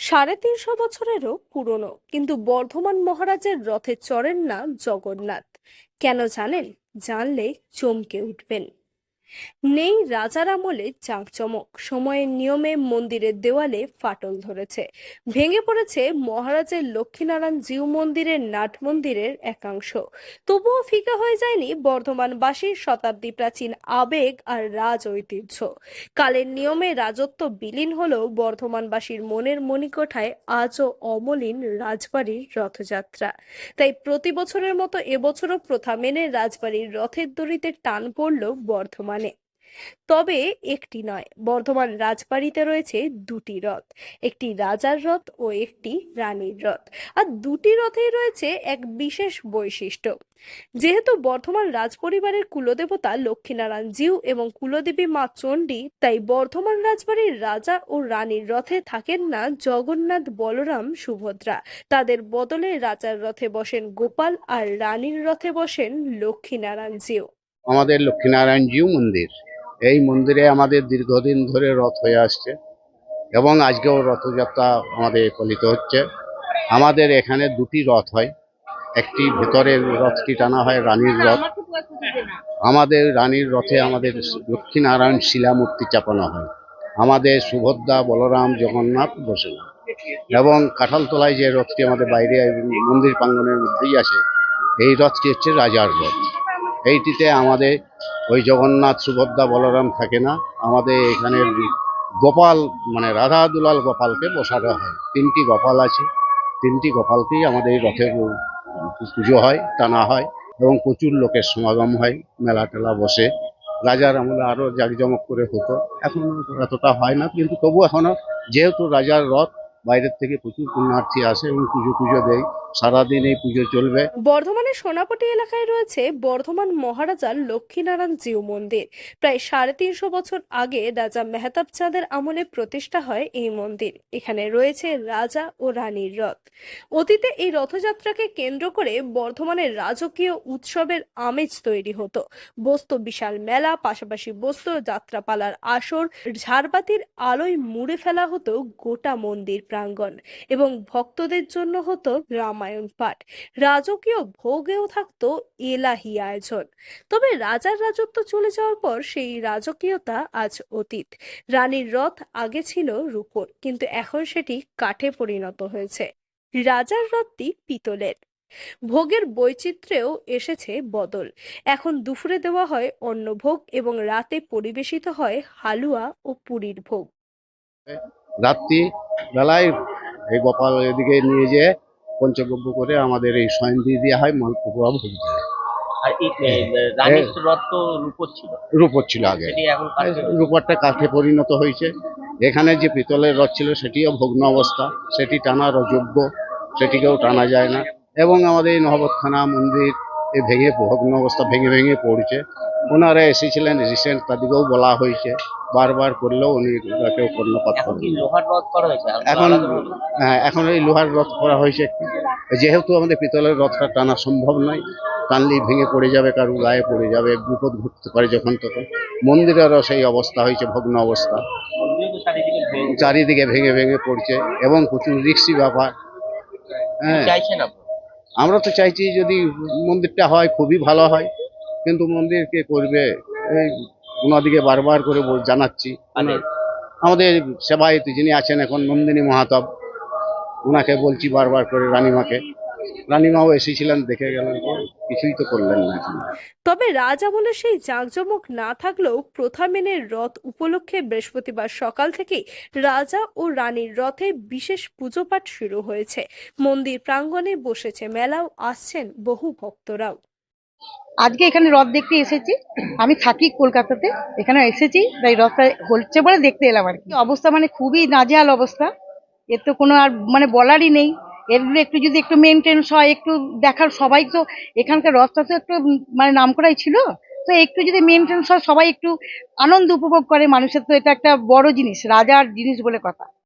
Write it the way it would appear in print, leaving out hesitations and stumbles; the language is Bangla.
৩৫০ বছরেরও পুরনো কিন্তু বর্ধমান মহারাজের রথে চড়েন না জগন্নাথ। কেন জানেন? জানলে চমকে উঠবেন। নেই রাজার আমলে জাঁকজমক, সময়ের নিয়মে মন্দিরের দেওয়ালে ফাটল ধরেছে, ভেঙে পড়েছে মহারাজের লক্ষ্মীনারায়ণ জিউ মন্দিরের নাট মন্দিরের একাংশ। তবুও ফিকে হয়ে যায়নি বর্ধমানবাসীর শতাব্দী প্রাচীন আবেগ আর রাজ ঐতিহ্য। কালের নিয়মে রাজত্ব বিলীন হলেও বর্ধমানবাসীর মনের মণিকোঠায় আজও অমলিন রাজবাড়ির রথযাত্রা। তাই প্রতি বছরের মতো এবছরও প্রথা মেনে রাজবাড়ির রথের দড়িতে টান পড়ল বর্ধমানে। তবে একটি নয়, বর্ধমান রাজবাড়িতে রয়েছে দুটি রথ, একটি রাজার রথ ও একটি রানীর রথ। আর দুটি রথেই রয়েছে এক বিশেষ বৈশিষ্ট্য। যেহেতু বর্ধমান রাজপরিবারের কুলদেবতা লক্ষ্মীনারায়ণ জিউ এবং কুলদেবী মা চণ্ডী, তাই বর্ধমান রাজবাড়ির রাজা ও রানীর রথে থাকেন না জগন্নাথ, বলরাম, সুভদ্রা। তাদের বদলে রাজার রথে বসেন গোপাল আর রানীর রথে বসেন লক্ষ্মীনারায়ণ জিউ। আমাদের লক্ষ্মীনারায়ণ জিউ মন্দির, এই মন্দিরে আমাদের দীর্ঘদিন ধরে রথ হয়ে আসছে এবং আজকেও রথযাত্রা আমাদের পালিত হচ্ছে। আমাদের এখানে দুটি রথ হয়, একটি ভেতরের রথটি টানা হয় রানীর রথ। আমাদের রানীর রথে আমাদের লক্ষ্মীনারায়ণ শিলামূর্তি চাপানো হয়। আমাদের সুভদ্রা, বলরাম, জগন্নাথ বসেন এবং কাঁঠালতলায় যে রথটি আমাদের বাইরে মন্দির প্রাঙ্গণের মধ্যেই আছে, এই রথটি হচ্ছে রাজার রথ। এইটিতে আমাদের ওই জগন্নাথ, সুভদ্রা, বলরাম থাকে না। আমাদের এখানে গোপাল মানে রাধা দুলাল গোপালকে বসানো হয়। তিনটি গোপাল আছে, তিনটি গোপালকেই আমাদের এই রথে পুজো হয়, টানা হয় এবং প্রচুর লোকের সমাগম হয়, মেলা টেলা বসে। রাজার আমলে আরো জাঁকজমক করে হতো, এখন এতটা হয় না, কিন্তু তবু এখনো যেহেতু রাজার রথ, বাইরের থেকে প্রচুর পুণ্যার্থী আসে এবং পুজো দেয়। সারাদিন এই পুজো চলবে। বর্ধমানের সোনাপটি এলাকায় রয়েছে বর্ধমান মহারাজার লক্ষ্মীনারায়ণ জিউ মন্দির। প্রায় ৩৫০ বছর আগে রাজা মেহতাব চাঁদের আমলে প্রতিষ্ঠা হয় এই মন্দির। এখানে রয়েছে রাজা ও রানীর রথ। অতীতে এই রথযাত্রাকে কেন্দ্র করে বর্ধমানের রাজকীয় উৎসবের আমেজ তৈরি হতো। বসতো বিশাল মেলা, পাশাপাশি বসতো যাত্রাপালার আসর, ঝাড়বাতির আলোয় মুড়ে ফেলা হতো গোটা মন্দির প্রাঙ্গণ এবং ভক্তদের জন্য হতো রামায়ণ পাঠ। রাজকীয় ভোগেও থাকতো এলাহি আয়োজন। তবে রাজার রাজত্ব চলে যাওয়ার পর সেই রাজকীয়তা আজ অতীত। রানীর রথ আগে ছিল রূপোর, কিন্তু এখন সেটি কাঠে পরিণত হয়েছে। রাজার রথটি পিতলের। ভোগের বৈচিত্র্যেও এসেছে বদল। এখন দুপুরে দেওয়া হয় অন্নভোগ এবং রাতে পরিবেশিত হয় হালুয়া ও পুরীর ভোগ। রাত্রি বেলায় এই গোপাল এদিকে নিয়ে যেয়ে পঞ্চগব্য করে আমাদের এই শয়ন দিয়ে দেওয়া হয়, মালপোয়া ভোগ দেয়। আর এই রানীর রথ তো রূপোর ছিল, রূপোর ছিল আগে, সেটি এখন কাঠে রূপোরটা কাঠে পরিণত হয়েছে। এখানে যে পিতলের রথ ছিল সেটিও ভগ্ন অবস্থা, সেটি টানার অযোগ্য, সেটিকেও টানা যায় না। এবং আমাদের এই নহবতখানা মন্দির এ ভেঙে ভগ্ন অবস্থা, ভেঙে ভেঙে পড়ছে। ওনারা এসেছিলেন রিসেন্ট, তাদেরকেও বলা হয়েছে, বারবার করলেও উনি কেউ কর্ণপাত এখন কি করেন। লোহার রথ করা হয়েছে এখন হ্যাঁ, এখন এই লোহার রথ করা হয়েছে একটু। যেহেতু আমাদের পিতলের রথটা টানা সম্ভব নয়, টানলেই ভেঙে পড়ে যাবে, কারু গায়ে পড়ে যাবে, বিপদ ঘটতে পারে যখন তখন। মন্দিরেরও সেই অবস্থা হয়েছে, ভগ্ন অবস্থা, মন্দিরে তো চারিদিকে ভেঙে ভেঙে পড়ছে এবং প্রচুর রিক্সি ব্যাপার। হ্যাঁ, চাইছেন আপনি? আমরা তো চাইছি যদি মন্দিরটা হয় খুবই ভালো হয়, কিন্তু মন্দির কে করবে, এই ওনাদিকে বারবার করে জানাচ্ছি। আমাদের সেবায়িত যিনি আছেন এখন, নন্দিনী মাহাতাব, ওনাকে বলছি বারবার করে, রানীমাকে। রানীমাও এসেছিলেন, দেখে গেলেন, কিছুই তো করলেন না এখন। তবে রাজা বলে সেই জাঁকজমক না থাকলেও প্রথা মেনে রথ উপলক্ষে বৃহস্পতিবার সকাল থেকেই রাজা ও রানীর রথে বিশেষ পুজো পাঠ শুরু হয়েছে। মন্দির প্রাঙ্গণে বসেছে মেলাও, আসছেন বহু ভক্তরাও। আজকে এখানে রথ দেখতে এসেছি। আমি থাকি কলকাতাতে, এখানে এসেছি তাই রথটা হচ্ছে বলে দেখতে এলাম আর কি। অবস্থা মানে খুবই নাজেহাল অবস্থা, এর তো কোনো আর মানে বলারই নেই। এগুলো একটু যদি একটু মেনটেন্স হয়, একটু দেখার, সবাই তো এখানকার রথটা তো একটু মানে নামকরাই ছিল, তো একটু যদি মেনটেন্স হয়, সবাই একটু আনন্দ উপভোগ করে, মানুষের তো এটা একটা বড় জিনিস, রাজার জিনিস বলে কথা।